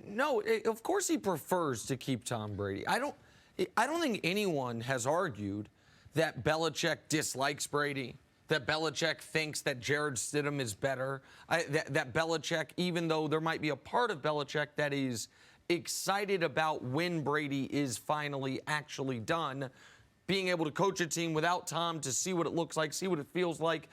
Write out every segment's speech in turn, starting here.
No, of course he prefers to keep Tom Brady. I don't think anyone has argued that Belichick dislikes Brady, that Belichick thinks that Jared Stidham is better, that Belichick, even though there might be a part of Belichick that is excited about when Brady is finally actually done, being able to coach a team without Tom to see what it looks like, see what it feels like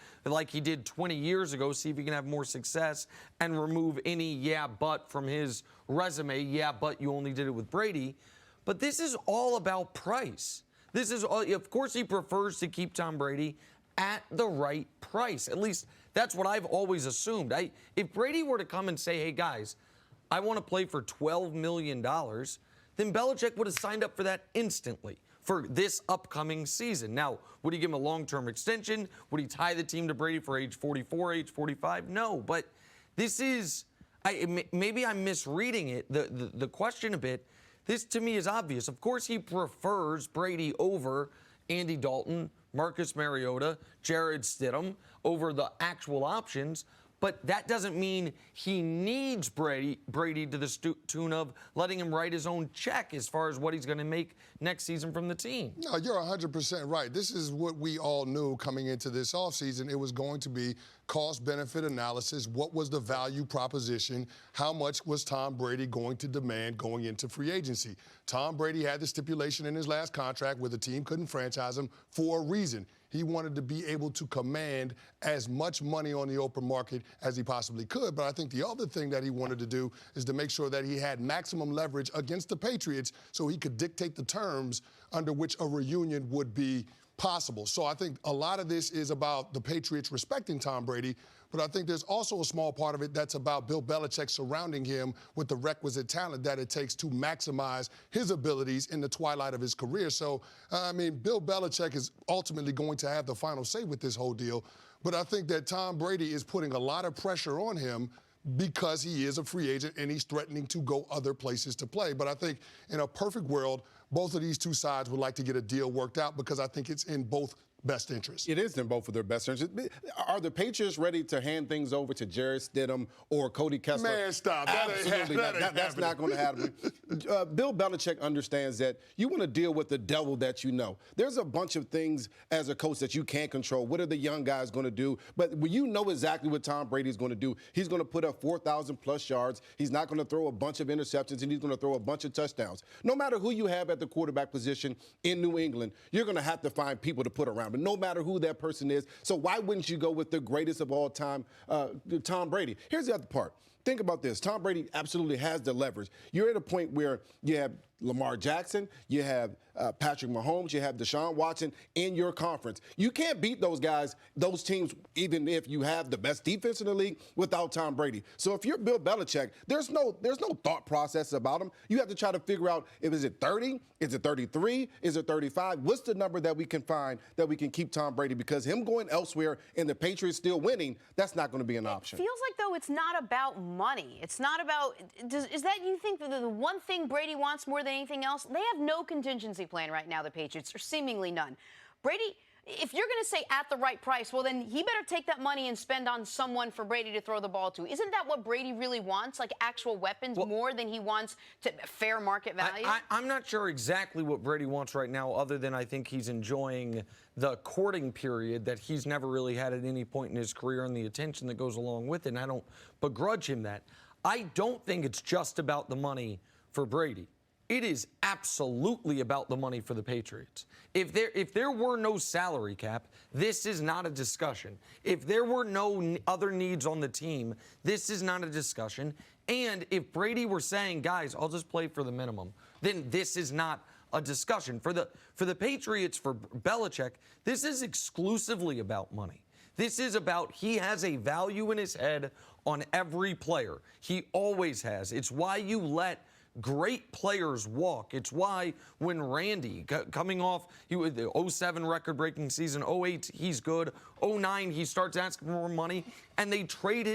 he did 20 years ago, see if he can have more success and remove any yeah, but from his resume. Yeah, but you only did it with Brady. But this is all about price. This is all, of course, he prefers to keep Tom Brady at the right price. At least that's what I've always assumed. If Brady were to come and say, hey, guys, I want to play for $12 million, then Belichick would have signed up for that instantly for this upcoming season. Now, would he give him a long-term extension? Would he tie the team to Brady for age 44, age 45? No, but this is, maybe I'm misreading it, the question a bit. This, to me, is obvious. Of course, he prefers Brady over Andy Dalton, Marcus Mariota, Jared Stidham, over the actual options. But that doesn't mean he needs Brady to the tune of letting him write his own check as far as what he's going to make next season from the team. No, you're 100% right. This is what we all knew coming into this offseason. It was going to be cost-benefit analysis. What was the value proposition? How much was Tom Brady going to demand going into free agency? Tom Brady had the stipulation in his last contract where the team couldn't franchise him for a reason. He wanted to be able to command as much money on the open market as he possibly could. But I think the other thing that he wanted to do is to make sure that he had maximum leverage against the Patriots so he could dictate the terms under which a reunion would be possible. So I think a lot of this is about the Patriots respecting Tom Brady, but I think there's also a small part of it that's about Bill Belichick surrounding him with the requisite talent that it takes to maximize his abilities in the twilight of his career. So, I mean, Bill Belichick is ultimately going to have the final say with this whole deal, but I think that Tom Brady is putting a lot of pressure on him because he is a free agent and he's threatening to go other places to play. But I think in a perfect world, both of these two sides would like to get a deal worked out because I think it's in both best interest. It is in both of their best interests. Are the Patriots ready to hand things over to Jared Stidham or Cody Kessler? Man, stop. Absolutely not. That's not going to happen. Bill Belichick understands that you want to deal with the devil that you know. There's a bunch of things as a coach that you can't control. What are the young guys going to do? But when you know exactly what Tom Brady's going to do, he's going to put up 4,000-plus yards. He's not going to throw a bunch of interceptions, and he's going to throw a bunch of touchdowns. No matter who you have at the quarterback position in New England, you're going to have to find people to put around. But no matter who that person is, so why wouldn't you go with the greatest of all time, Tom Brady? Here's the other part. Think about this. Tom Brady absolutely has the leverage. You're at a point where you have Lamar Jackson, you have Patrick Mahomes, you have Deshaun Watson in your conference. You can't beat those guys, those teams, even if you have the best defense in the league without Tom Brady. So if you're Bill Belichick, there's no thought process about him. You have to try to figure out, is it 30? Is it 33? Is it 35? What's the number that we can find that we can keep Tom Brady? Because him going elsewhere and the Patriots still winning, that's not going to be an option. It feels like, though, it's not about money. It's not about is that you think that the one thing Brady wants more than anything else? They have no contingency plan right now, the Patriots, or seemingly none. Brady, if you're going to say at the right price, well, then he better take that money and spend on someone for Brady to throw the ball to. Isn't that what Brady really wants, like actual weapons, more than he wants to fair market value? I'm not sure exactly what Brady wants right now, other than I think he's enjoying the courting period that he's never really had at any point in his career and the attention that goes along with it, and I don't begrudge him that. I don't think it's just about the money for Brady. It is absolutely about the money for the Patriots. If there were no salary cap, this is not a discussion. If there were no other needs on the team, this is not a discussion. And if Brady were saying, guys, I'll just play for the minimum, then this is not a discussion. For the Patriots, for Belichick, this is exclusively about money. This is about he has a value in his head on every player. He always has. It's why you let great players walk. It's why when Randy, coming off the 07 record-breaking season, 08, he's good. 09, he starts asking for more money, and they trade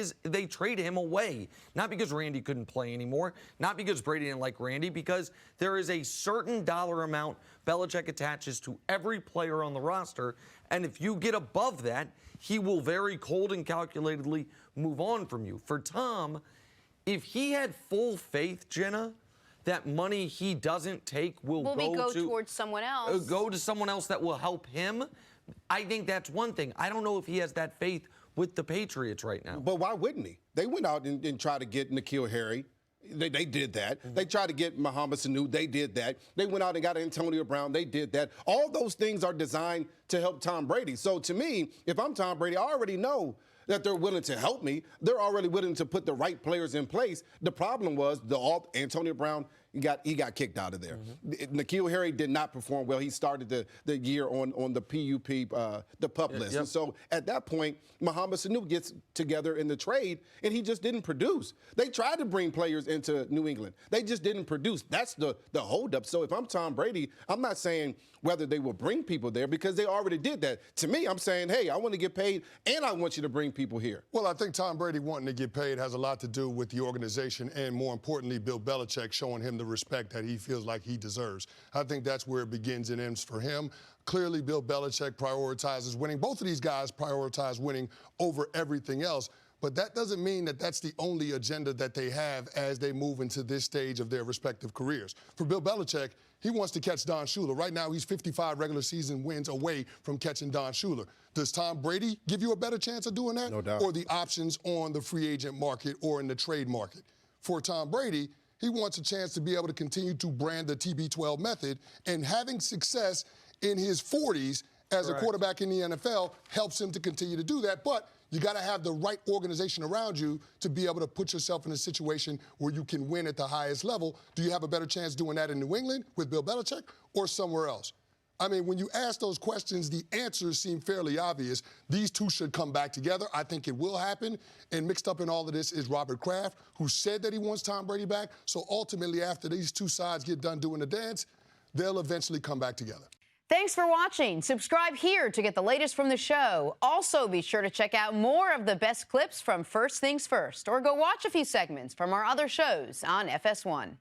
him away. Not because Randy couldn't play anymore, not because Brady didn't like Randy, because there is a certain dollar amount Belichick attaches to every player on the roster, and if you get above that, he will very cold and calculatedly move on from you. For Tom, if he had full faith, Jenna, that money he doesn't take will go towards someone else. Go to someone else that will help him. I think that's one thing. I don't know if he has that faith with the Patriots right now. But why wouldn't he? They went out and tried to get N'Keal Harry. They did that. Mm-hmm. They tried to get Mohamed Sanu. They did that. They went out and got Antonio Brown. They did that. All those things are designed to help Tom Brady. So to me, if I'm Tom Brady, I already know that they're willing to help me. They're already willing to put the right players in place. The problem was Antonio Brown, he got kicked out of there. Mm-hmm. N'Keal Harry did not perform well. He started the year on the PUP, the PUP list. Yep. And so at that point, Mohamed Sanu gets together in the trade, and he just didn't produce. They tried to bring players into New England. They just didn't produce. That's the holdup. So if I'm Tom Brady, I'm not saying whether they will bring people there because they already did that. To me, I'm saying, hey, I want to get paid, and I want you to bring people here. Well, I think Tom Brady wanting to get paid has a lot to do with the organization and, more importantly, Bill Belichick showing him the respect that he feels like he deserves. I think that's where it begins and ends for him. Clearly, Bill Belichick prioritizes winning. Both of these guys prioritize winning over everything else. But that doesn't mean that that's the only agenda that they have as they move into this stage of their respective careers. For Bill Belichick, he wants to catch Don Shula. Right now, he's 55 regular season wins away from catching Don Shula. Does Tom Brady give you a better chance of doing that? No doubt. Or the options on the free agent market or in the trade market? For Tom Brady, he wants a chance to be able to continue to brand the TB12 method, and having success in his 40s as a quarterback in the NFL helps him to continue to do that. But you got to have the right organization around you to be able to put yourself in a situation where you can win at the highest level. Do you have a better chance doing that in New England with Bill Belichick or somewhere else? I mean, when you ask those questions, the answers seem fairly obvious. These two should come back together. I think it will happen. And mixed up in all of this is Robert Kraft, who said that he wants Tom Brady back. So ultimately, after these two sides get done doing the dance, they'll eventually come back together. Thanks for watching. Subscribe here to get the latest from the show. Also, be sure to check out more of the best clips from First Things First, or go watch a few segments from our other shows on FS1.